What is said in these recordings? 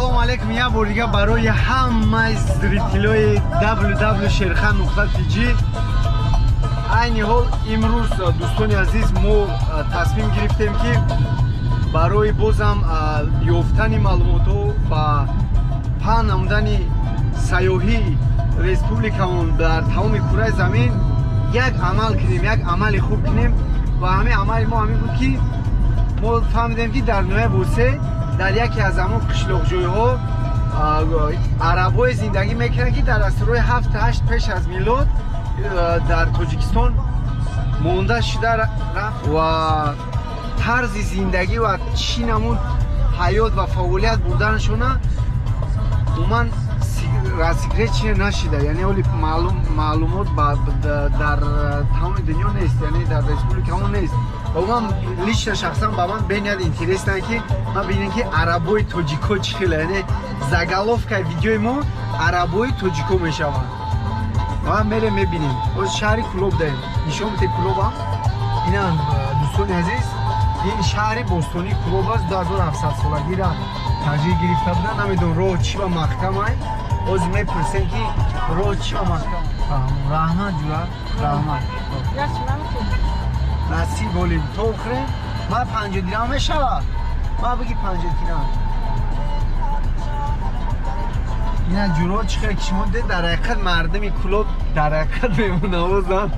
Assalomu alaykum. Ya bor diga baroyi hamma zritiloyi www.sherkhan.tg айни ҳол имрӯз дӯстони азиз мо тасмим гирифтем ки барои бозам ёфтани маълумотҳо ба паҳн намудани сайёҳии республикамон дар тамоми кураи замин як амал кунем, як амали хуб кунем ва ҳамин амали мо ҳамин буд ки мо фаҳмидем ки дар ноҳияи Бусӣ дар яке аз ҳамон қишлоқҷойҳо арабое зиндагӣ мекунанд ки дар асрҳои 7-8 пеш аз милод дар Тоҷикистон монда шуда рафт ва тарзи зиндагӣ ва чӣ намуд ҳаёт ва фаъолият бурданашона умуман рассекречия нашуда, яъне оли маълумот дар тамоми дунё нест, яъне дар республикамон нест. ва умуман лично шахсан ба ман бениҳоят интересна ки ман бинем ки арабои тоҷико чӣ хела, яъне заголовкаи видеои мо арабои тоҷико мешаванд. ва мерем мебинем. Оз шаҳри Кӯлоб даем. Нишон бите Кӯлоба. Инам дӯстони азиз, ин шаҳри бостонии Кӯлоб аст. 2700 солагира таҷриб гирифта буданд. Намедонам роҳ чӣ ва маҳкамай. Оз мепурсем ки роҳ чӣ ва маҳкам. Раҳмат ҷура, раҳмат. Насиб олим то охре. Ма 50 дирҳам мешавад. Ма биги 50 дирҳам. ина ҷуро чӣ хел шумо дед дар ҳақиқат мардами Кӯлоб дар ҳақиқат меҳмондавозанд.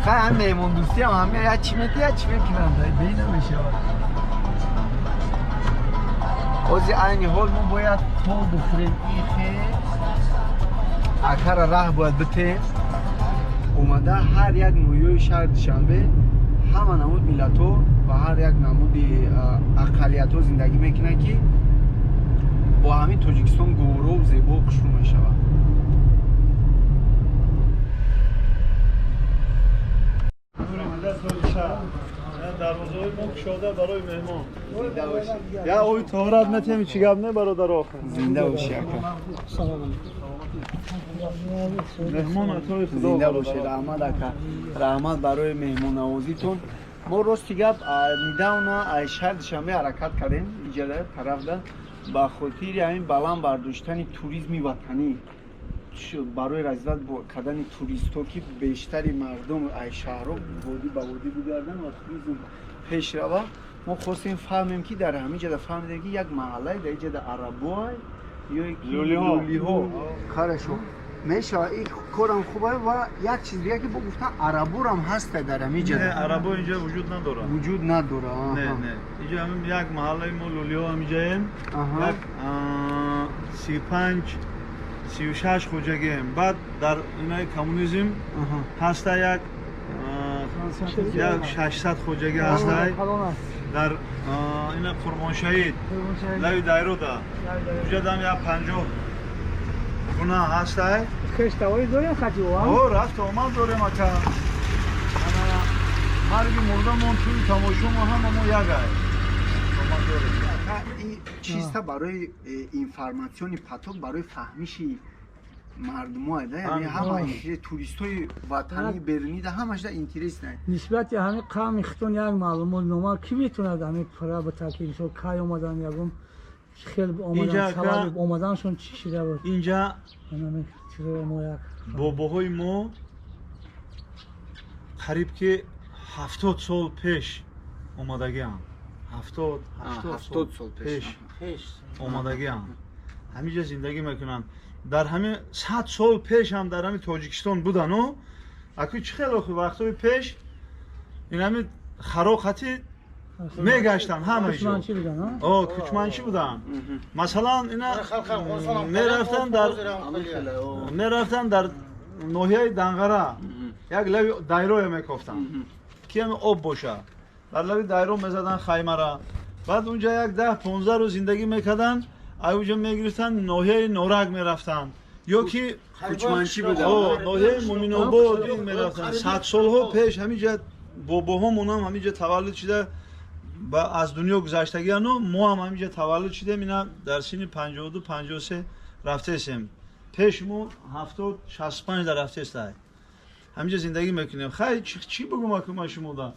хай ҳам меҳмондӯстӣ ҳам ҳамин я чӣ метӣ я чӣ мекунанд бей намешавад. ҳозир айни ҳол мо бояд то бихӯрем ихе акара раҳ бояд битем омада ҳар як ноҳияи шаҳри Душанбе ҳама намуд миллатҳо ва ҳар як намуди ақалиятҳо зиндагӣ мекунанд ки با همین توجیکستان گورو و زیبا و خوشرو می شود. دروازه‌های ما کشاده برای مهمان. یا اوی طهارت نتیم چی گپ نه برادر آخر. زنده باشی اکا. مهمان عطای خدا. زنده باشی رحمت اکا. رحمت برای مهمان نوازیتون. ما راستی گپ نداونا شهر دوشنبه حرکت کردیم اینجا طرفدا با خاطر همین баланд бардоштани туризми ватанӣ барои развиват кардани туристҳо ки бештари мардум ай шаҳрҳо водӣ ба водӣ гузарданд ва туризм пеш рава мо хостем фаҳмем ки дар ҳамин ҷода фаҳмидем ки як маҳаллаи дар ин ҷода арабоай ё лӯлиҳо карашо мешавад. ин корам хубе ва як чиз дига ки бо гуфтан араборам ҳаст дар ҳамин ҷода. не арабо инҷа вуҷуд надорад. вуҷуд надорад. не не инҷа ҳамин як маҳаллаи мо лӯлиҳо ҳаминҷаем як 35-36 хоҷагием. баъд дар инаи коммунизм ҳаста як 600 хоҷагӣ ҳастай дар ина қурбоншаҳид лави дайрода уҷадам як 50 гуна ҳастай. خشته‌ای داریم خطی و او رفت آمد داریم اکا مرگی مردمون توی تماشا ما هم یک های این چیستا برای اینفارماسیونی پاتوک برای فهمیشی مردم های ده یعنی همه توریست های وطنی برنی ده همش ده اینترس نه نسبت همین قوم ختون یک معلومات نما کی میتونه همین پرا به تاکید شو کای اومدن یگم خیلی اومدن سوال اومدنشون چی شده بود اینجا همین چیزا ما یک باباهای ما قریب که 70 سال پیش اومدگی هم 70 سال پیش اومدگی هم همینجا زندگی میکنن. در همین 100 سال پیش هم در همین تاجیکستان بودن و اکی چه خیلی وقتای پیش این همین خراقتی میگشتن همه جو کوچمانچی بودن مثلا اینا میرفتن در ناحیه دنغره یک لوی دایره میکفتن که همین آب باشه در لوی دایره میزدن خیمه را بعد اونجا یک 10-15 روز زندگی میکردن اونجا میگرفتن ناحیه نورک میرفتن یا که کوچمانچی بودن ناحیه مومین آباد میرفتن 100 سالها پیش همینجا باباهامون هم همینجا تولد شده با از دنیا گذشتگیان و ما هم همینجا تولد شدیم. اینا در سن 52-53 رفته هستیم. پیش ما 70-65 در رفته است. همینجا زندگی میکنیم. خیلی چی بگم اکنون شما دا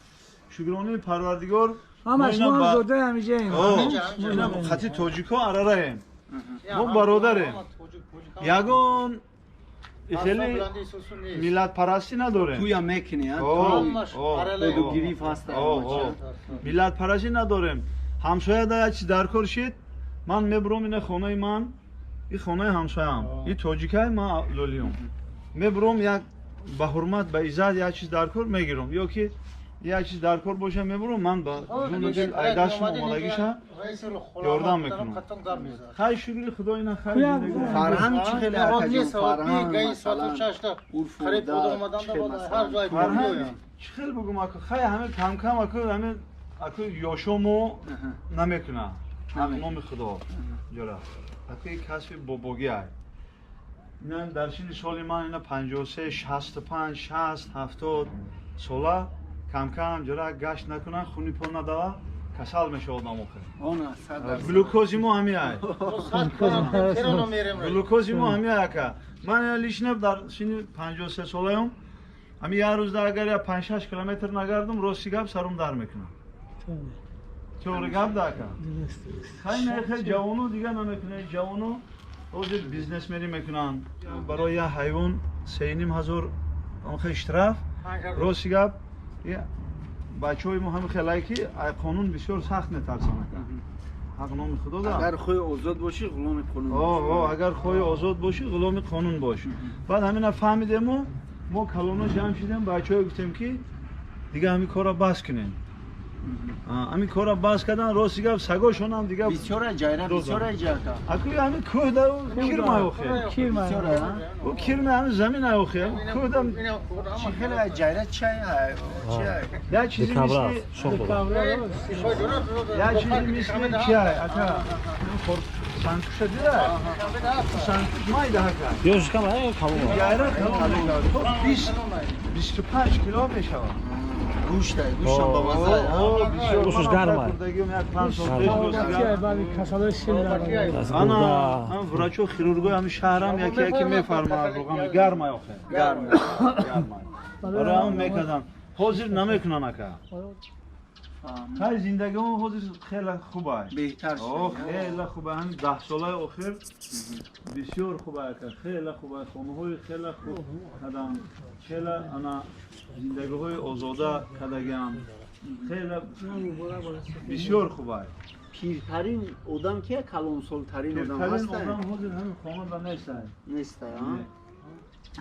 شکرانه پروردگار همش ما اینا ما هم با- زوده همیشه ایم اینا خطی توجیکا اراراییم ما برادریم یگون خیلی میلاد پرستی نداریم توی هم میکنی اوه گریف هست میلاد پرستی نداریم همسایه دا یک چیز در کار شد من میبرم این خونه من این خونه همسایم این توجیکای ما لولیم میبرم یک به حرمت به عزت یک چیز در کار میگیرم یا که یک چیز در کار باشه میبرم من با جون و دل ایداشم اومدگیشم یاردم میکنم خیلی شکر خدا اینا خیلی زندگی فرهنگ چی خیلی اکجون فرهنگ چی خیلی بگم اکو خیلی همه کم کم اکو همه اکو یاشومو نمیکنه نام خدا جورا اکو یک کسب بابوگی های اینا در سن سال من اینا 53 65 60 70 ساله کم کم جورا گشت نکنن خونی پول نداره کسل میشه آدم آخر گلوکوزی مو همی های گلوکوزی مو همی های که من لیشنب در سن 53 ساله هم همی یه روز در اگر 5 6 کیلومتر نگردم روزی گپ سرم در میکنم چور گپ داکا خیلی جوانو دیگه نمیکنه جوانو روز بیزنس میکنن برای یه حیوان 3,500 آنخه اشتراف روزی گپ بچه‌های ما هم خیلی که قانون بسیار سخت میترسن حق نام خدا دارم اگر خوی آزاد باشی غلام قانون اگر خوی آزاد باشی غلام قانون باش بعد همین فهمیدیم ما کلونو جمع شدیم بچه‌ها گفتیم که دیگه همین کارا بس کنین همین کارا بس کردن راستی گفت سگاشون هم دیگه بسیار جایره بسیار جایره اکوی همین کوه در کیر مایوخه او کیر همین زمین ایوخه کوه در چی خیلی جایره چی یا چیزی مثل یا چیزی مثل چی اکا سانکوش دیره سانکوش مایده هکا یوش کم های کامو جایره کامو 25 کیلو میشه گوشت هم با مزه گوشش گرمه انا وراچو خیرورگو هم شهرم یکی میفرماند بگم گرمه آخه گرمه برای هم میکردن حاضر نمیکنن اکا خیلی زندگی هم حاضر خیلی خوبه بهتر شد خیلی خوبه همین 10 ساله آخر بسیار خوبه اکا خیلی خوبه خانه های خیلی خوب کردن خیلی انا زندگی های آزاده کردگم خیلی بسیار خوبه پیرترین آدم که کلانسالترین آدم هست پیرترین آدم حاضر همین خانه نیستن نیست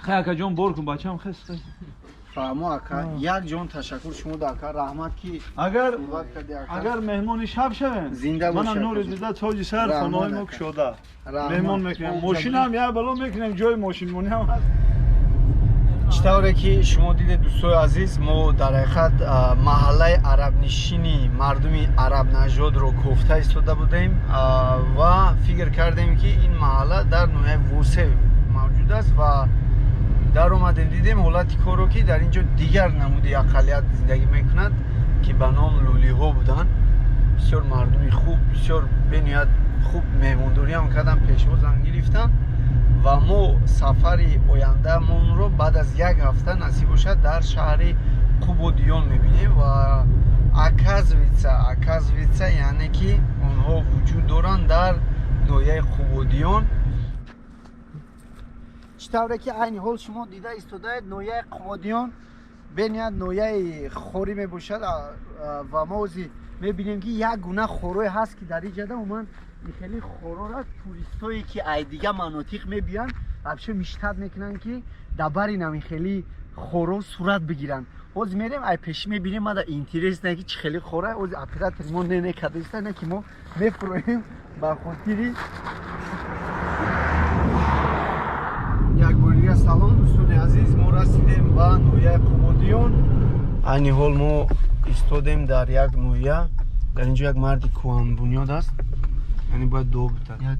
خیلی اکا جان بار کن بچه هم خیلی فهمو اکا یک جان تشکر شما دا اکا رحمت کی اگر مهمانی شب شوین زنده باشه من نور دیده تاج سر خانه ما شده مهمان میکنیم ماشین هم یه بالا میکنیم جای ماشین مونی هم هست چطوره که شما دیدید دوستای عزیز ما در حقیقت محله عرب نشینی مردمی عرب نژاد رو کوفته ایستاده بودیم و فکر کردیم که این محله در نوع ووسه موجود است و در اومدیم دیدیم حالتی کارو که در اینجا دیگر نموده اقلیت زندگی میکند که به نام لولی ها بودن بسیار مردمی خوب بسیار بنیاد خوب مهمونداری هم کردن پیشوا زنگ گرفتن و ما سفری آینده من رو بعد از یک هفته نصیب باشد در شهر قوبودیون میبینیم و اکازویتسا یعنی که اونها وجود دارن در نویه قوبودیون چطوره که عین حال شما دیده ایستاده نویه قوبودیون بنیاد نویه خوری میباشد و ما میبینیم که یک گونه خوروی هست که در اینجا اومد خیلی خورا را توریستایی که ای دیگه مناطق میبیان ابشه میشتد میکنن که دبری نمی خیلی خورا صورت بگیرن اوز میریم ای پیش میبینیم ما در اینترست نه که چه خیلی خوره اوز اپراتور ما نه کدیست نه که ما میفرویم با خاطری یک بار سلام دوستان عزیز ما رسیدیم به نویه قوبودیون عین حال ما ایستادیم در یک نویه در اینجا یک مرد کوهن بنیاد است یعنی باید دو بتر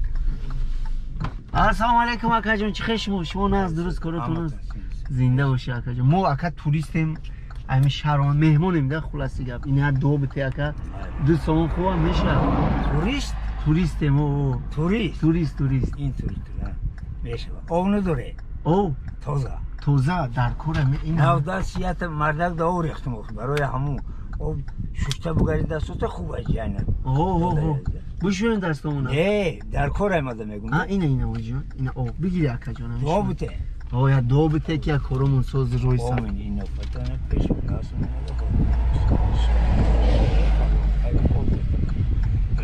السلام علیکم اکا جان چی خیلی شما ناز درست کارتون زنده باشی اکا جان ما اکا توریستیم همین شهرمان مهمونیم ده خلاصی گپ این دو بته اکا دو سالون خوبه میشه توریستیم او توریست این توریست میشه اونو داره او تازه در کورم این نو دستیت مردک داور اختموخ برای همون او شوشتا بگاری دستوتا خوب است یعنی اوه بشوین دستمون نه در کار آمده میگم اینه اوجان اینا او بگیری اکا جان دو بوده او یا دو بته که کارمون ساز روی او سر من اینو فتانه پیش ناسون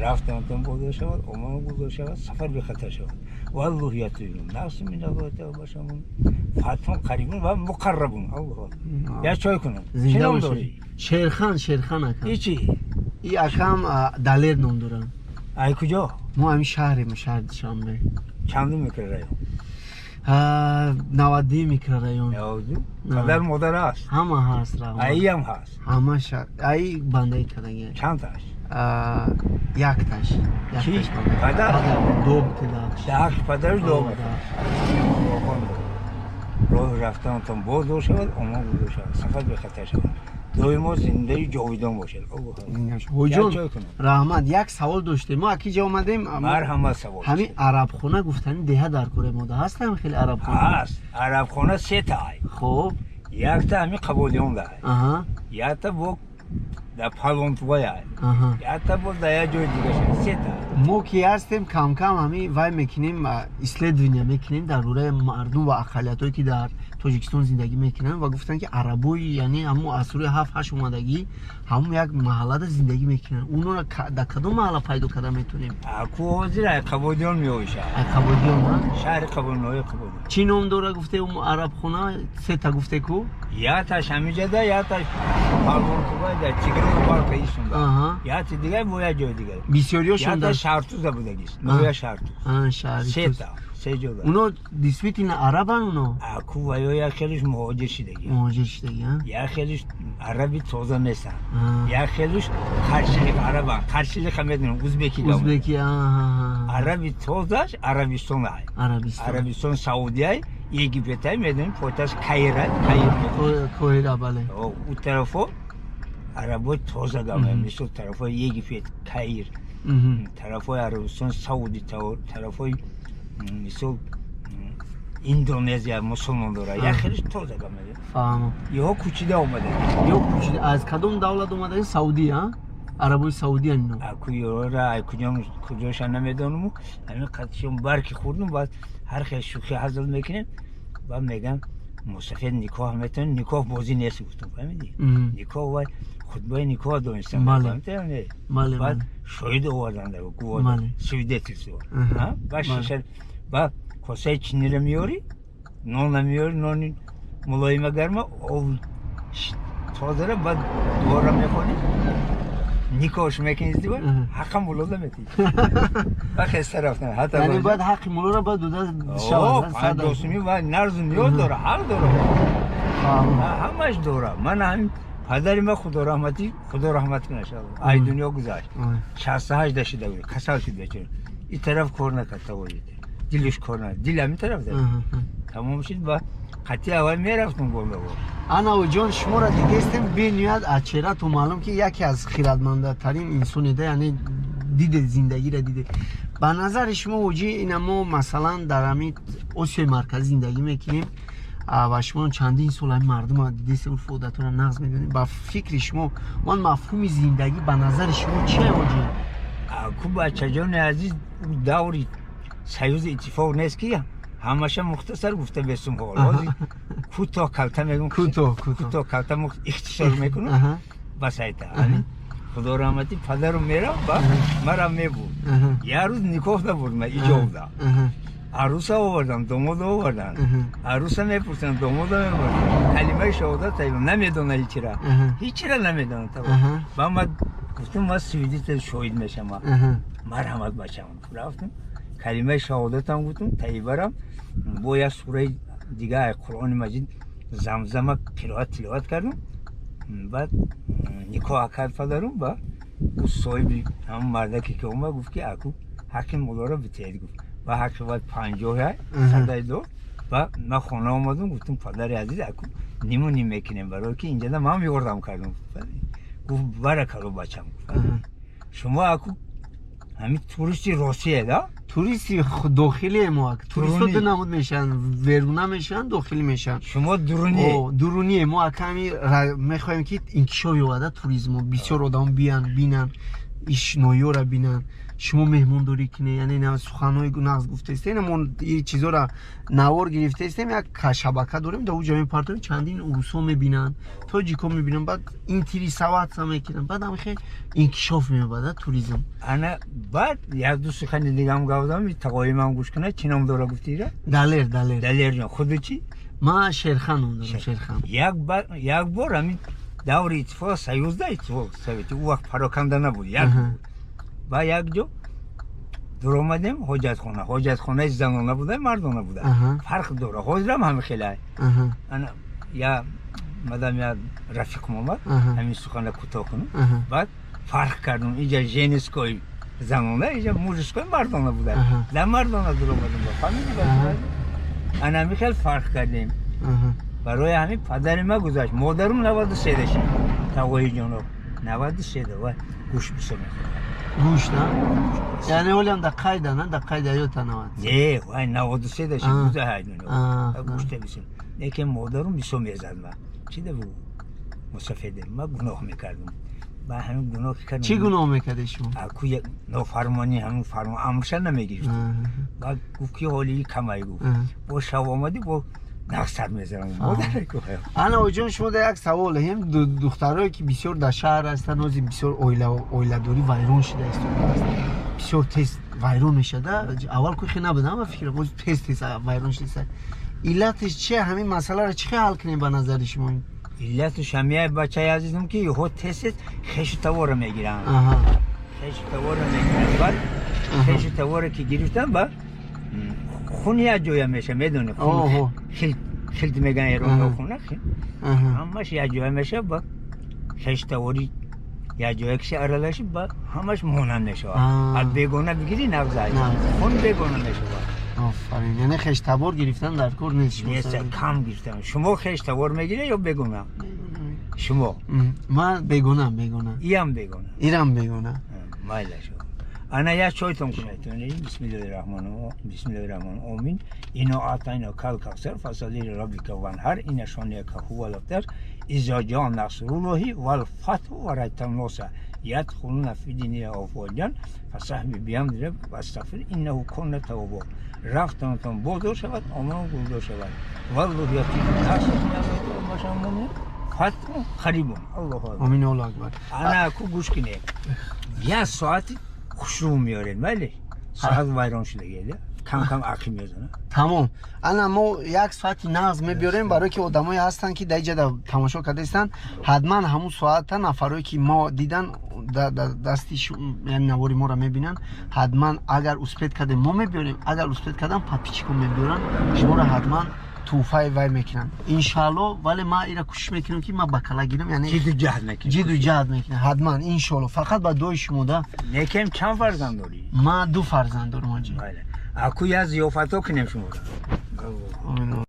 رفتم تون بوده شود اومم بوده شود سفر به خطر شود والله یاتیون ناس من نگوته باشم فاطمه قریبون و مقربون الله یا چای کنم زنده باشی شیرخان اکا هیچی ای اکام دلیر نام دارم ای کجا ما همین شهر شنبه چند میکره 90 میکرایون یادو پدر مادر است همه هست را ای هم هست همه شهر ای بنده کردن چند تاش یک تاش کی پدر دو بتداش داش پدر دو راه رفتن تون بود شود اومد بود شود سفر به خطر شود دوی ما زنده جاویدان باشد حجون رحمت یک سوال داشته ما اکی جا آمدیم مرحمت سوال همین عرب خونه گفتن ده در کره موده هست هم خیلی عرب خونه هست عرب خونه سه تای خب یک تا همین قبولیون ده یک تا با در پالونتوای یک تا با در یک جای دیگه شد سه تا ما که هستیم کم کم همین وای میکنیم اسلدوینیا میکنیم در روره مردم و اقلیت هایی که در تاجیکستان زندگی میکنن و گفتن که عربوی یعنی همون عصر 7-8 اومدگی همون یک محله زندگی میکنن اونا را در کدوم محله پیدا کرده میتونیم اکو وزیر قبولیون میوشه قبولیون شهر قبولیون چی نام داره گفته اون عرب خونه سه تا گفته کو یا تا شمیجه ده یا تا پالونتوای ده چیگرو پارک ایشون یا تا دیگه بویا جای دیگه بسیاریاشون یا تا در شهرتوز بودگیست نویا شهرتوز شهری سه تا سه جدا اونا دیسویت این عربن اونا اکو و یا خیلیش مهاجر شدگی مهاجر شدگی یا خیلیش عربی تازه نیستن یا خیلیش قرشیlik عربن قرشیlik هم میدونم ازبکی عربی تازهش عربستان های عربستان سعودی های یگیپت های میدونیم پوتاش کایره کوهیره بله او طرفو عربای تازه گمه مثل طرفای یگیپت کایر طرفای عربستان سعودی طرفای مثل اندونزیا مسلمان داره یا خیلیش تازه گمه فهمم یهو کوچیده اومده از کدوم دولت اومده سعودی ها عربای سعودی اینو اکو یورو را کجاش نمیدونم همین قدشون برکی خوردم بعد هر خیلی شوخی حاصل میکنیم و میگن مسافر نکاح میتونن نکاح بازی نیست گفتم فهمیدی نکاح و خطبه نکاح دونستم بله بعد شهید آوردن در گواه سویدتی باشه بعد کاسه چینی رو میاری نون ملایم گرمه او تازه رو بعد دوباره میخونی نیکاش میکنی دیگه حقم مولوده میتی خسته رفتن حتی یعنی بعد حق مولا رو بعد دوده شود دوستمی و نرزم یاد داره حق داره همش داره من هم پدری من خدا رحمت کنه شاءالله ای دنیا گذاشت 68 داشته بود کسال شد بچه این طرف کار نکرد توجید دلش کار نکرد دل همین طرف داره تمام شد با خطی اول میرفتم بالا انا و جان شما را دیگه استیم بینیاد از چهره تو معلوم که یکی از خیرتمنده ترین انسانی ده یعنی دیده زندگی را دیده به نظر شما وجی این ما مثلا در همین آسیای مرکزی زندگی میکنیم و شما چندین سال همین مردم را دیده سه فودتون را نقض میدونیم با فکر شما اون مفهوم زندگی به نظر شما چیه وجی؟ کو بچه جان عزیز دوری سیوز اتفاق نیست که همشه مختصر گفته بسیم حال کوتاه کلته میگم کوتاه کلته اختصار میکنم بس ایتا خدا رحمتی پدرم میرم با مرا میبود یه روز نکاح نبود من ایجاب دا عروسه آوردم داماد آوردن عروسه میپرسن داماد میپرسن کلمه شهادت نمیدونه هیچی را نمیدونه با من گفتم من سویدی شهید میشم مرحمت بچم رفتم کلمه شهادت هم گفتم طیبرم با یک سوره دیگه قرآن مجید زمزمه تلاوت کردم بعد نکاح کرد پدرم با صاحب هم مردکی که اومد گفت که اکو حکم مولا را بتید گفت و حکم باید 50 صدای دو و من خانه آمدم گفتم پدر عزیز اکو نیمو نیم میکنیم برای که اینجا ده من میگردم کردم گفت برکلو بچم شما اکو همین توریستی روسیه دا туристи дохилие мо туристо Дуруни. ду намуд мешаванд веруна мешаванд дохилӣ мешаванд شما درونی дуруние мо аками мехоҳем ки инкишоф ёбада туризмо бисёр одам биан бинан иш ноёра бинан шумо меҳмондорӣ кине яъне на суханҳои нағз гуфтаистем мо ин чизора навор гирифтаистем як шабака дорем да уҷа мепартоем чандин урусҳо мебинанд тоҷикҳо мебинанд баъд интересоваться мекунанд баъд ҳамихе инкишоф меёбада туризм انا بعد یک دو سخن دیگه هم گفتم تقایم هم گوش کنه چی نام داره گفتی را далер دلیر جان خود چی ма шерхан ном дорам шерхан یک بار همین دور اتفاق 13 اتفاق سویتی او وقت پراکنده نبود یک Аҳа. با یک جو در اومدیم حاجت خانه زنانه بوده مردانه بوده Аҳа. فرق داره حاضرم همه خیلی Аҳа. انا یا مدام یا رفیق اومد Аҳа. همین سخن کوتاه کنم Аҳа. بعد فرق کردم اینجا ژنسکوی زنانه اینجا موجسکوی مردانه بوده Аҳа. در مردانه در اومدیم با فهمیدی Аҳа. انا همین خیلی فرق کردیم Аҳа. برای همین پدر ما گذاشت مادرم 93 داشت تقوی جانو 93 و گوش بسونه гӯшт яъне ҳолиам да қайда на да қайда ётанавад نه وای 93 داشت آه. گوزه هایدونو آه. گوش بسون لیکن مادرم بیسو میزد ما چی ده بود مسافده ما گناه میکردم با همین گناه کردم чӣ гуноҳ мекарде шумо اکو یک نافرمانی همون فرمان امرشن نمیگیرد بعد گفت که حالی کمایی گفت با شب آمدی با نقصر میزنم مادر گفت ана оҷон шумо да як савол ҳем духтарое ки бисёр дар шаҳр ҳастанд ҳозир бисёр оиладорӣ вайрон шуда истодааст бисёр тез вайрон мешада аввал кӯхе набудам ва фикр боз тез вайрон шудааст иллатиш чия ҳамин масъаларо чӣ ҳал кунем ба назари шумо علتش همیه بچه عزیزم که یهو تست خش تواره میگیرن аҳа خش تواره میگیرن بعد خش تواره که گرفتن با خون یه جویا میشه میدونی آه. خون خلط میگن ایران آه. خونه аҳа همش یه جویا میشه با خش تواری یه جویا کشی ارالشی با همش مونن میشه آه. از بیگونه بگیری نبزایی نه. خون بیگونه میشه آفرین یعنی خشتبار گرفتن در کار نیست شما نیست سر- کم گرفتن شما خش توار میگیره یا بیگونه شما من بگونم ای هم بیگونه ایرم بگونم مایله شو انا یا چایتون کنید بسم الله الرحمن الرحیم بسم الله الرحمن آمین اینا آتاینا کل کسر فصلی ربی که ونهر این شانیه که هو لفتر ازا جان نصر اللهی والفتح و رایتم نوسه یدخلون فی دینی افواجا فصحبی بیام دیره و استغفر اینه کنه توبه رفتنتون بودو شود آمان گلدو شود والله یکی تحصیل نبود باشم منه فتح خریبون الله اکبر آمین الله اکبر انا کو گوش کنه یه ساعتی خوشرو میارین ولی ساعت ویران شده گیده کم کم عقی میزنه تمام انا ما یک ساعت نغز میبیاریم برای که آدمایی هستن که در اینجا تماشا کرده استن حتما همون ساعت نفرایی که ما دیدن دستش یعنی نواری ما را میبینن حتما اگر اسپید کرده ما میبیاریم اگر اسپید کردن پاپیچکو میبیارن شما را حتما توفای وای میکنن انشالله ولی ما ایرا کوشش میکنم که ما بکلا گیرم یعنی جد و جهد میکنه جد و جهد میکنم حتما انشالله فقط با دوی شما ده نیکم چند فرزند داری؟ ما 2 فرزند دارم آجی بله اکو یا زیافتا کنیم شما را آمین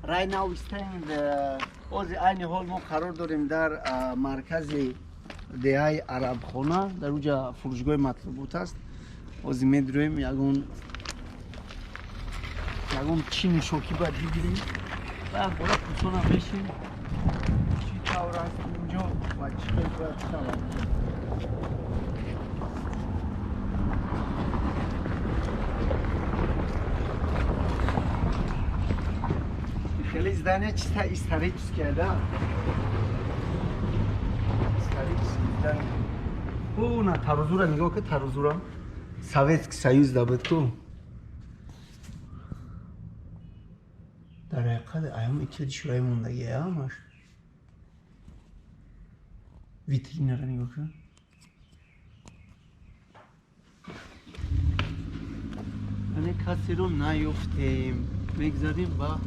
Right now we staying in the عین حال ما قرار داریم در مرکز دهه عرب خانه در اونجا فروشگاه مطلوبات است از میدرویم یگون چین شوکی باید بگیریم و بالا پوسونا بشیم چی طور است اینجا و چی باید طور خیلی زدنه چی تا استریپس کرده استریپس زدن او نه ترازو را نگاه که ترازو را Советский Союз да بود کو در حقیقت ایام اکید شورای موندگی همش ویترین را نگاه کن یعنی کسی رو نیفتیم بگذاریم با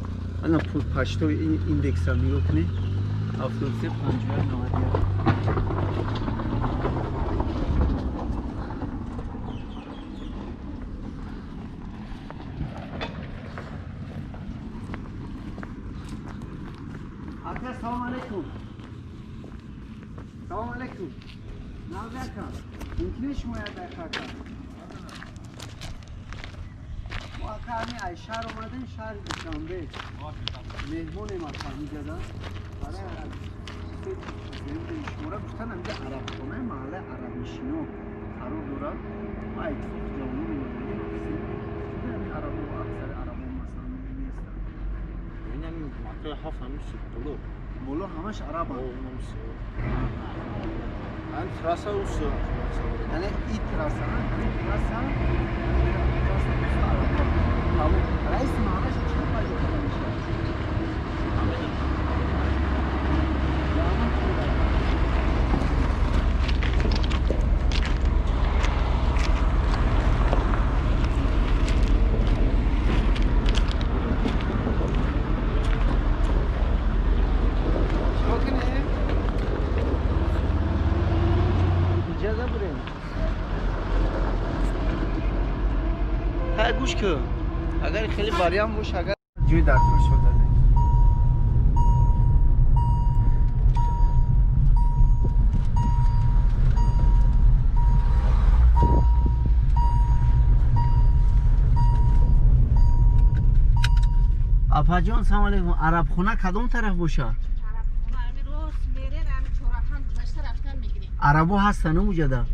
الان پشتو این ایندکس را نگاه کنی 73 50 90 السلام علیکم سلام علیکم. نازکم. ممکنه شما یاد بخواهد. ما کامی ای شهر اومدیم شهر دوشنبه. مهمون ما کامی جدا. برای شما را گفتن همینجا عرب خونه محله عربی شنو. عرب دورا. ما اتفاق جوانی می‌بینیم. همین عرب و اکثر عرب مثلا نیستن. این هم منطقه هفت همیشه بلو. بلو همش عرب هم. این تراسه اوسه. یعنی این تراسه نه؟ این تراسه همون رئیس مهمش چه کاری کنه میشه؟ گوش که اگر خیلی باریام باشه اگر جوی در کار شده اپا جان سلام علیکم. عرب خونه کدوم طرف باشه؟ عرب خونه همی راست میرین همی چورا هم گذشته رفتن میگیریم. عربو هستن اونجا ده؟ همش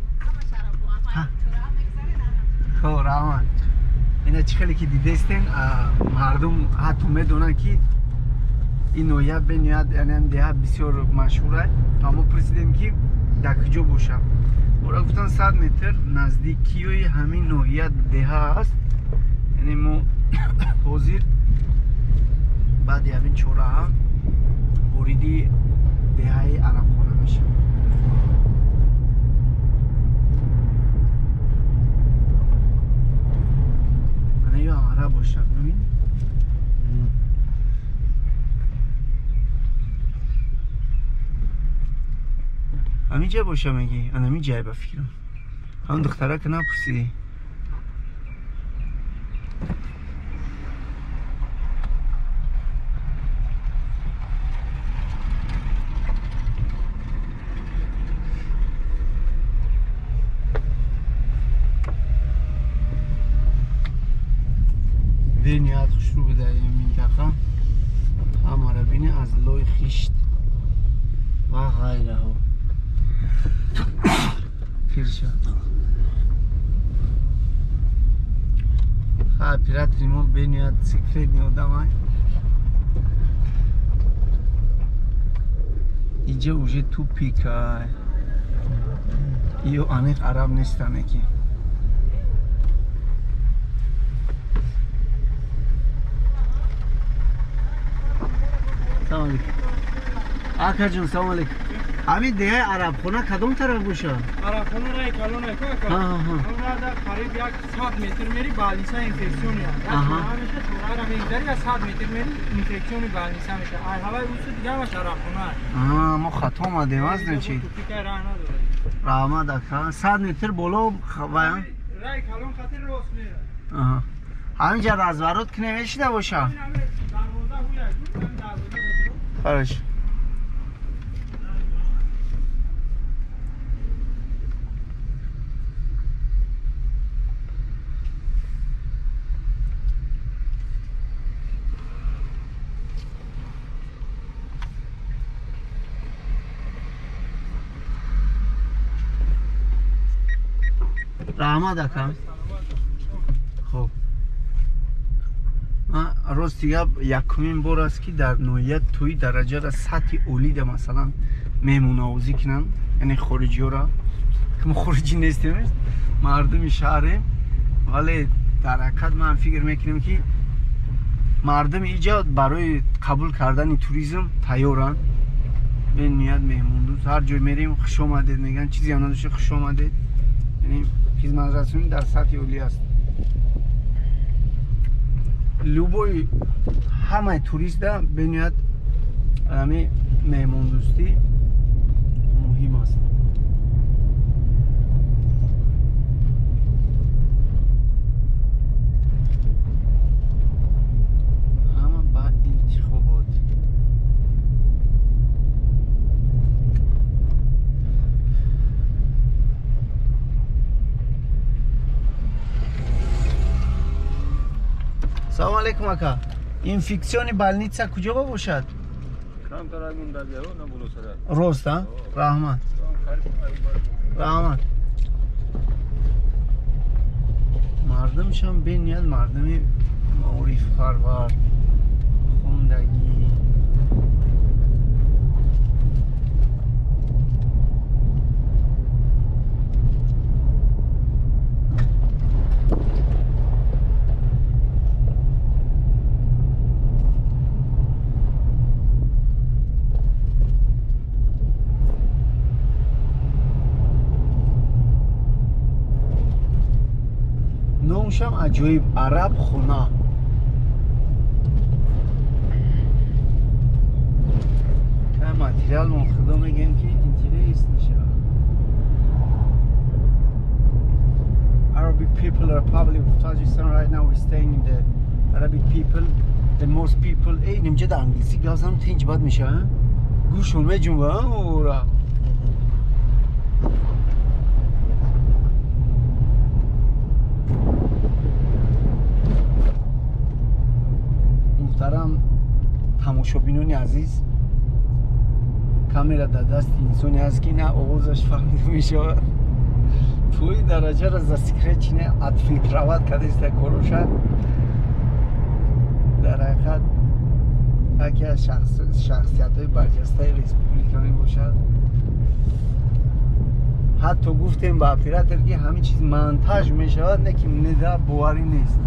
عربو اما چورا هم میگذارین عرب. خب رحمان اینا چی خیلی که دیدستین مردم حتی میدونن که این نوعیت بنیاد یعنی ده بسیار مشهوره. اما پرسیدیم که در کجا باشه. برای گفتن 100 متر نزدیکی همین نوعیت ده هست. یعنی ما حاضر بعد همین چوره ها وریدی ده های عرب خانه میشیم. یا عرب باشه ببین همین جای باشه میگی انا همین جای بفکرم همون دختره که نپرسیدی بینیاد خوش رو بده این منطقه همه بینی از لوی خیشت و غیره ها پیرشا خواه پیرات ریمون بینیاد سکرید نیوده مای اینجا اوجه تو پیکای ایو آنیق عرب نیستانه که سلام علیکم. آقا جون سلام علیکم. همین ده عرب خونه کدوم طرف باشه؟ عرب خونه رای کلونه کاکا. اون را قریب یک 100 متر میری بالیسا اینفکسیون یا. همیشه چورا را میگذاری یا 100 متر میری اینفکسیون بالیسا میشه. ای هوای اوست دیگه همش عرب خونه. ما خطا اومدیم از نه چی؟ تو پیکای راه نداره. راه دکان 100 متر بالا خواهیم. رای کلون خاطر راست میره. همینجا رزورات که نمیشیده باشه. دروازه هویا دروازه فرش. رحمت دکم خب روز دیگه یکمین بار است که در نوعیت توی درجه را سطح اولی ده مثلا مهمون آوزی کنن یعنی خارجی را که ما خارجی نیستیم مردم شهریم ولی در حقیقت من فکر میکنم که مردم اینجا برای قبول کردن توریسم تیارن به نیت مهمون دوست هر جای میریم خوش آمدید میگن چیزی هم نداشته خوش آمدید یعنی خدمت رسانی در سطح اولی است لوبوی همه توریست ده به نیت همه مهمون دوستی مهم است салом алейкум ака. Инфексиони больница куҷо бошад? Рост а? Раҳмат. Раҳмат. мардумшам беният мардуми маърифпарвар, хондагӣ. номшам аҷоиб араб хона. Кай материал мо худо мегем ки интерес мешавад. Arabic people, the Republic of Tajikistan right now we're staying in the Arabic people, the most people. ای نمجه در انگلیسی بیازم تینج باد میشه گوشون مجموعه اورا محترم تماشابینان عزیز، کامera در دست انسانی هست که نه آوازش فهمیده میشه توی درجه را زسکرچ نه ادفیلتروات کرده است کروشا. در حقیقت یکی از شخصیت‌های برجسته ریسپوبلیکانی باشد. حتی گفتیم با اپراتور که همه چیز مونتاژ میشود، نه که نده باوری نیست.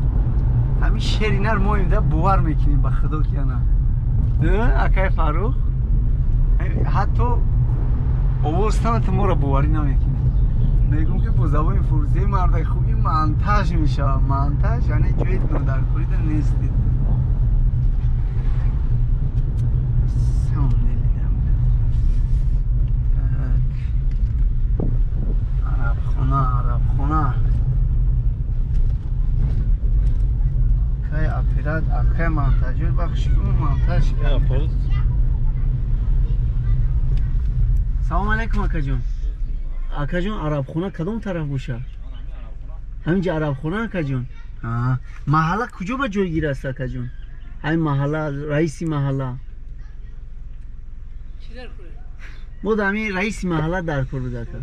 همین شیرینه رو ما اینجا باور میکنیم به خدا که نه اکای فاروق حتی آوازتان تو ما رو باوری نمیکنیم. میگم که با زبان فارسی مرد خوبی مونتاژ میشه. مونتاژ یعنی جوی در کوریده نیستید. عرب خونه که اپرات اکه مونتاژور بخشی اون مونتاژ کرد. سلام علیکم اکا جون. اکا جون عرب خونه کدوم طرف باشه؟ همینجا عرب خونه اکا جون. محله کجا به جایگیر است اکا جون؟ همین محله رئیسی محله چی در کنه؟ بود همین رئیسی محله در کار بود اکا.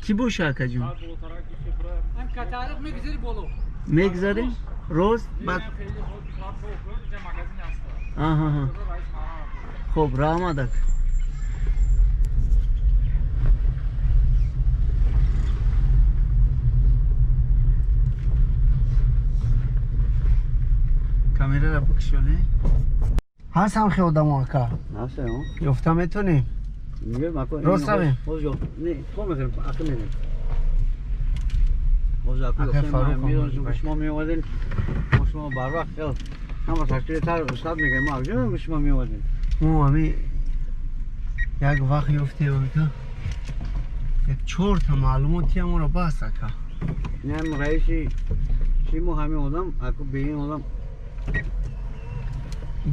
کی باشه اکا جون؟ هم کتارق میگذاری بولو میگذاری؟ روز؟ بعد آها خب راه آمدک. کامیرا را بکشونه. هستم خیادم اکا. هستم. یفته میتونی؟ میگه ماکو. راست رویم. نه کم میکنم. اخی میگم. اکا فاروق میدونم شما میومدین. شما بر وقت هم تشکیل تر استاد میگم ما کجا شما میومدین؟ ما همی یک وقت یفته اکا. یک 4 تا معلوماتی هم رو بس اکا. نه رئیسی شیمو همین آدم اکو به این آدم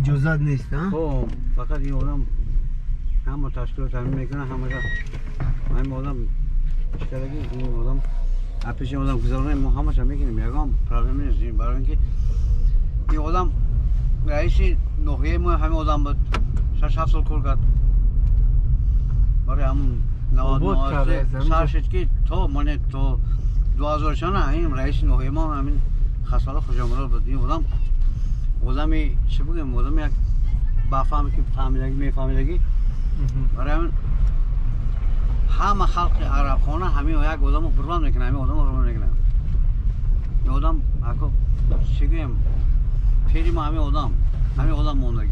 اجازت نیست ها؟ خب فقط این آدم هم تشکیل تامین میکنه همین آدم اشتراکی این آدم اپیش آدم گذارونه ما همش هم میکنیم یکم پرابلم نیست. برای اینکه این آدم رئیسی نوحیه ما همین آدم بود 6-7 سال کار کرد برای همون 99 سرشد که تو مانه تو 2000 شانه این رئیس نوحیه ما همین خساله خوشامرال بود. این آدمی چه بگم آدمی یک بفهمی که فهمیدگی میفهمیدگی برای همین همه خلق عرب خانه همین یک آدم رو قربان میکنه. همین آدم رو قربان میکنه. این آدم اکو چه بگم پیری ما همین آدم موندگی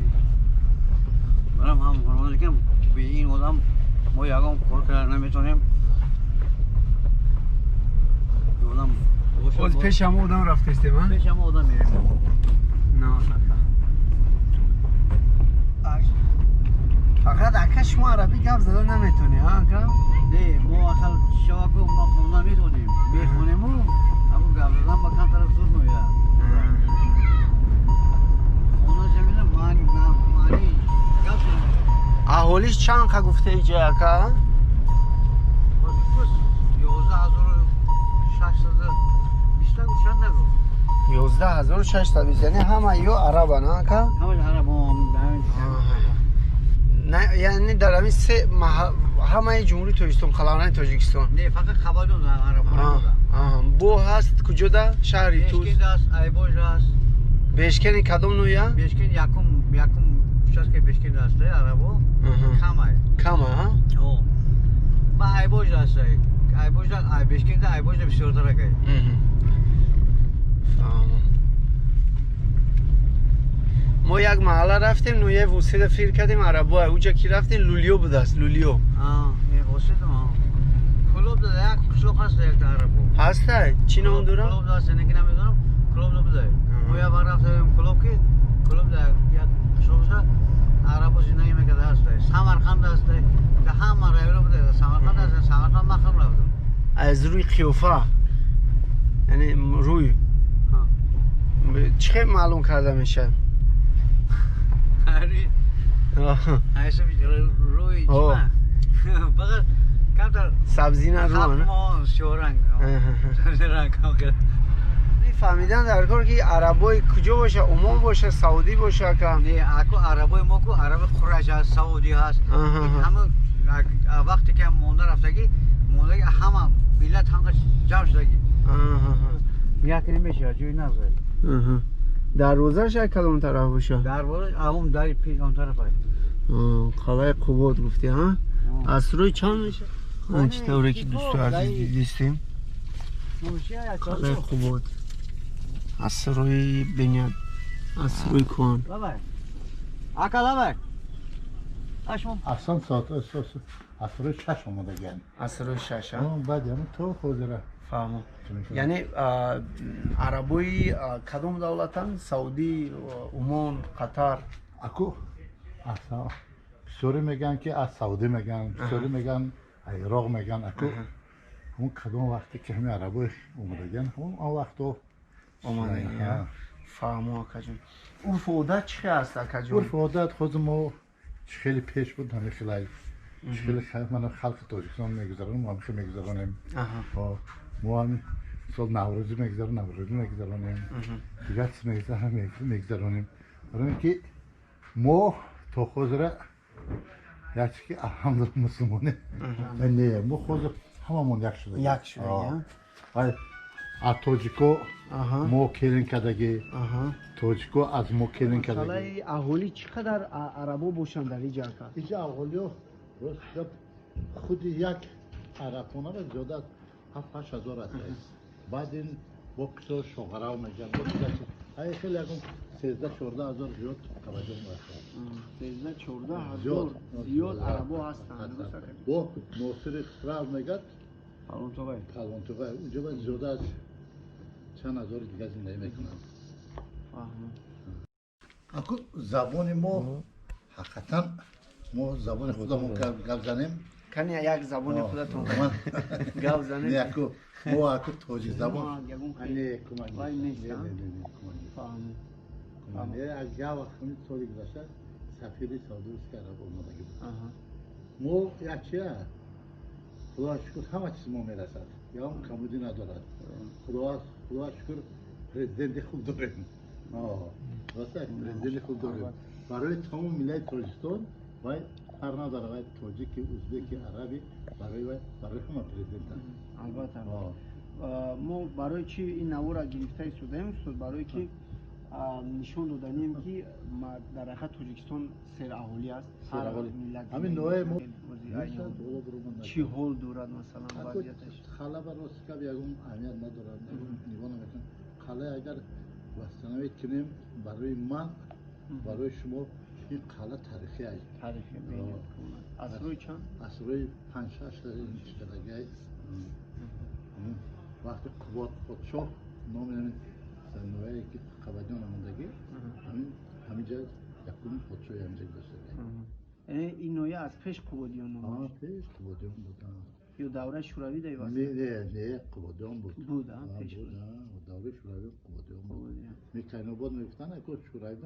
برای هم قربان میکنم. به این آدم ما یکم کار کرد نمیتونیم. از پیش هم آدم رفته استیم ها؟ پیش هم آدم میریم. نه فقط اکا شما عربی گفت زده نمیتونی ها اکا؟ نه ما اصلا شواکو ما خونده میتونیم بخونیم و اما گفت زدن با کم طرف زود نویه خونده چه میدم مانی گفت احوالیش چند که گفته ایجا اکا؟ 11,600 بیشتر گوشت نگو 11620 یعنی همه یو عربه نه که همه عرب نه یعنی در همین سه همه جمهوری تاجیکستان قلانه تاجیکستان نه فقط خبادون عرب بو هست کجا ده شهری توز بشکن است ایبوج است بشکنی کدوم نویا بشکن یکم شاست که بشکن است عربو کمه کمه ها با ایبوج است ایبوج بشکن ده ایبوج بسیار ترکه ما یک محله رفتیم نویه وسیله فیر کردیم عربا اوجا کی رفتیم لولیو بود است لولیو واسه کلوب داده یک قشلوق هست یک عربو هسته چی نام داره؟ کلوب داده نگی نمیدونم کلوب داده ما یک بار رفتیم کلوب که کلوب داده یک قشلوق هست عربو زندگی میکرده هست سمرقند هست که همه رایلو بوده سمرقند هست سمرقند مخم رفته از روی قیافه یعنی روی چه معلوم کرده میشه؟ ایسا روی چیمه فقط کمتر سبزی نه رو نه؟ ما شورنگ رنگ هم کرد فهمیدن در کار که عربای کجا باشه عمان باشه سعودی باشه که نه اکو عربای ما کو عرب خرج هست سعودی هست همه وقتی که مونده رفتگی مونده همه ملت همه جمع شدگی یک نمیشه جوی نزد دروازه‌ش کدوم طرف باشه؟ دروازه اون در پیش اون طرف است قلعه قباد گفتی ها؟ از روی چند میشه؟ چطوره که دوستو عزیز دیدیم قلعه قباد از روی بنیاد از روی کن لبای اکا لبای اشمون اصلا ساعت اصلا 6 اومده گن از روی شش ها؟ بعد یعنی تو خود را فهمم یعنی عربوی کدوم دولتن؟ سعودی، عمان، قطر اکو اصلا سوری میگن که از سعودی میگن سوری میگن عراق میگن اکو اون کدوم وقتی که همه عربوی اومده گن اون وقتو اومده فهمم اکجون عرف و عادت چی هست اکجون؟ عرف و عادت خود ما خیلی پیش بود همه خیلی من خلق تاجیکستان میگذارم ما خیلی میگذارم ما هم سال نوروزی میگذاریم دیگر چیز میگذاریم برای اینکه ما تا خود را یکی که الحمدلله مسلمانه نه ما خود هممون یک شده یک شده ولی از تاجیکو ما کلین کردگی تاجیکو از ما کلین کردگی خلای اهولی چقدر عربو باشن در اینجا که؟ اینجا اهولی روز خود یک عربونه و زیاده از 7-8 هزار است بعد این بکس شغرا میگن ای خیلی اگم 13-14 هزار زیاد قبضه میشه 13-14 زیاد عربو هستن با ناصر خراب میگد پالون تو اونجا باید زیاده از چند هزار دیگه زندگی میکنن اکو زبان ما حقیقتا ما زبان خودمون گپ زنیم کنی یک زبان خودتون گپ زنید نه اکو ما اکو توجی زبان نه کمانی نیستم کمانی از یا وقتی سالی گذشته سفیری سعودی است که عرب اومدگی بود ما یکیه خدا شکر همه چیز ما میرسد یا هم کمودی ندارد خدا شکر پرزیدنت خوب داریم راسته پرزیدنت خوب داریم برای تمام ملت تاجیکستان و هر نداره باید تاجیکی، ازبکی، عربی برای همه پرزیدنت البته ما برای چی این نوع را گرفته شدیم برای که نشان دادیم که در حقیقت تاجیکستان سر اهولی است هر ملت همین نوع ما چی حال دارد مثلا وضعیتش خلا بر راست که یکم اهمیت ندارد نگاه نمیکنم خلا اگر وستنوی کنیم برای من برای شما این قلعه تاریخی است تاریخی از روی چند؟ از روی 5-6 شدگی وقتی قباد خودشاه نام این نوعی که قبادیان آمدگی همین جا یکم خودشاه همینجا داشته یعنی این نوعی از پیش قبادیان آمد؟ پیش قبادیان بودن یا دوره شوروی دی واسه؟ نه قبادیان بود پیش بود دوره شوروی قبادیان بود میکین آباد میفتن اکو شوروی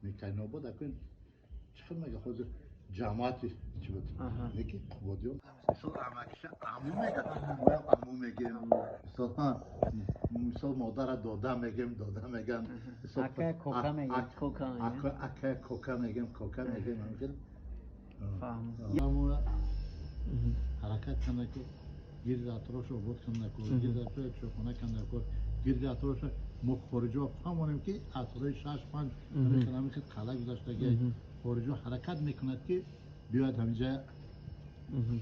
میکین آباد اکو چقدر مگه خود جماعتی چی بود یکی بودیم مثلا امکیش عمو میگه ما عمو میگیم مثلا مادر داده میگیم اکه کوکا میگیم اکه کوکا میگیم همین فهم حرکت کنه که گیر اطراف رو بود کنه که گیر اطراف چوبونه کنه که گیر اطراف خارجا فهمونیم که اطراف 6-5 همیشه قلعه گذاشته خارجا حرکت میکند که بیاد همینجا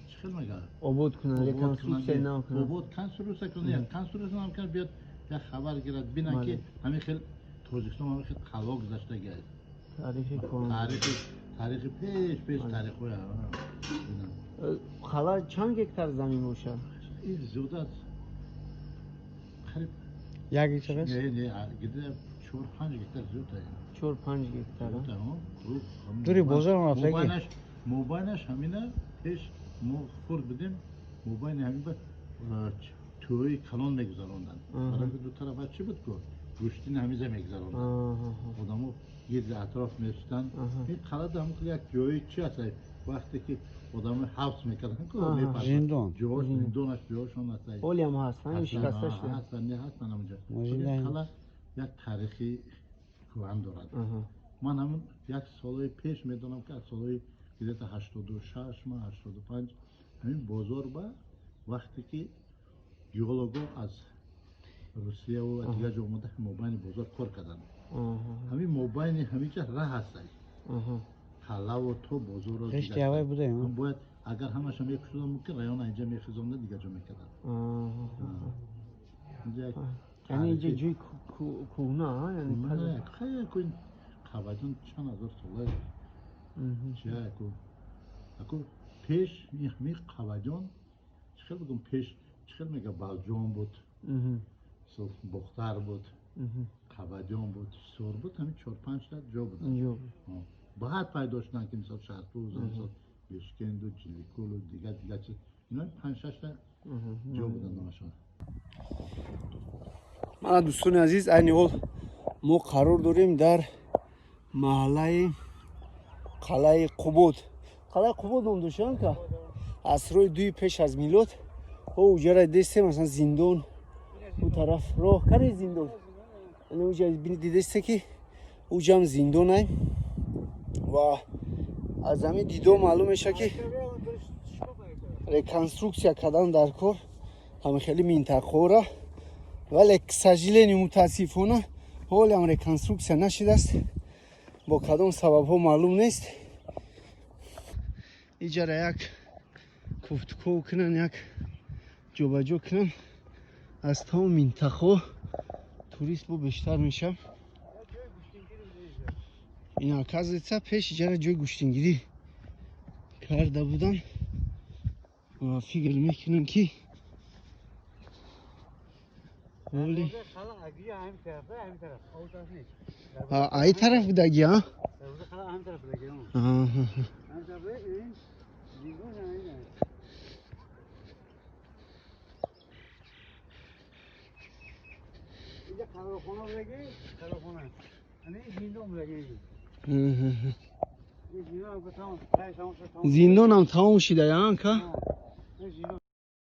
چی میگه عبود کنه ریکنستروکسیون نکنه عبود کنستروکسیون نکنه بیاد یک خبر گیرد بینن که همین خیلی تاجیکستان همین خیلی قلعه گذاشته گه تاریخ پیش تاریخ خلا چند هکتار زمین باشه؟ این زیاده است قریب 1 هکتار است؟ نه گیده 4-5 هکتار زیاده 4-5 هکتار دوری بازار رفته موبایلش همینه پیش ما خورد بدیم موبایل همین با توی کلان میگذاروندن برای دو طرف چی بود که گوشتین همیزه میگذاروندن آدمو گرد اطراف میشتن این قلعه هم یک جایی چی هست وقتی که آدم حبس میکردن زندان زندانش جایشون هست اولی هم هستن شکسته شده هستن همونجا قلعه یک تاریخی کوهن دارد من همون یک سالای پیش میدونم که از سالای 86 ما 85 همین بازار با وقتی که گیولوگا از روسیه و دیگه جا اومده موبایل بازار کار کردن همین موبایل همینجا راه هست حالا و تو بازار رو خشتی هوای بوده هم باید اگر همش هم یک شدن ممکن رایان اینجا میخیزونده دیگه جا میکردن یعنی اینجا جوی کوهنه یعنی خیلی کوین خواهدون چند هزار ساله چیه اکو پیش همین خواهدون چخیل بگم پیش چخیل میگه بلجان بود بختر بود خواهدون بود سور بود همین 4-5 تا جا بودن باید پیدا شدن که مثلا شهرپوز مثلا بیشکند و جلیکول و دیگه چیز اینا 5-6 تا جا بودن نماشون من دوستان عزیز این حال ما قرار داریم در محله قلعه قبود نام داشتن که عصرهای 2 پیش از میلاد اونجا را دیدیم مثلا زندان اون طرف راه کاری زندان اونجا دیدسته که اونجا هم زندان هست و از همین دیدو معلوم میشه که ریکنستروکسیا کردن در کار همه خیلی منطقه را ولی سجیلینی متاسفانه حالی هم ریکنستروکسیا نشده است با کدام سبب ها معلوم نیست اینجا را یک کوفتکو کنن یک جوبجو کنن از تمام منطقه توریست با بیشتر میشم این اکازیتا پیش اینجا جای گوشتنگیری کرده بودن و فکر میکنم که ولی ای طرف بوده گیا زندان هم تمام شده یا که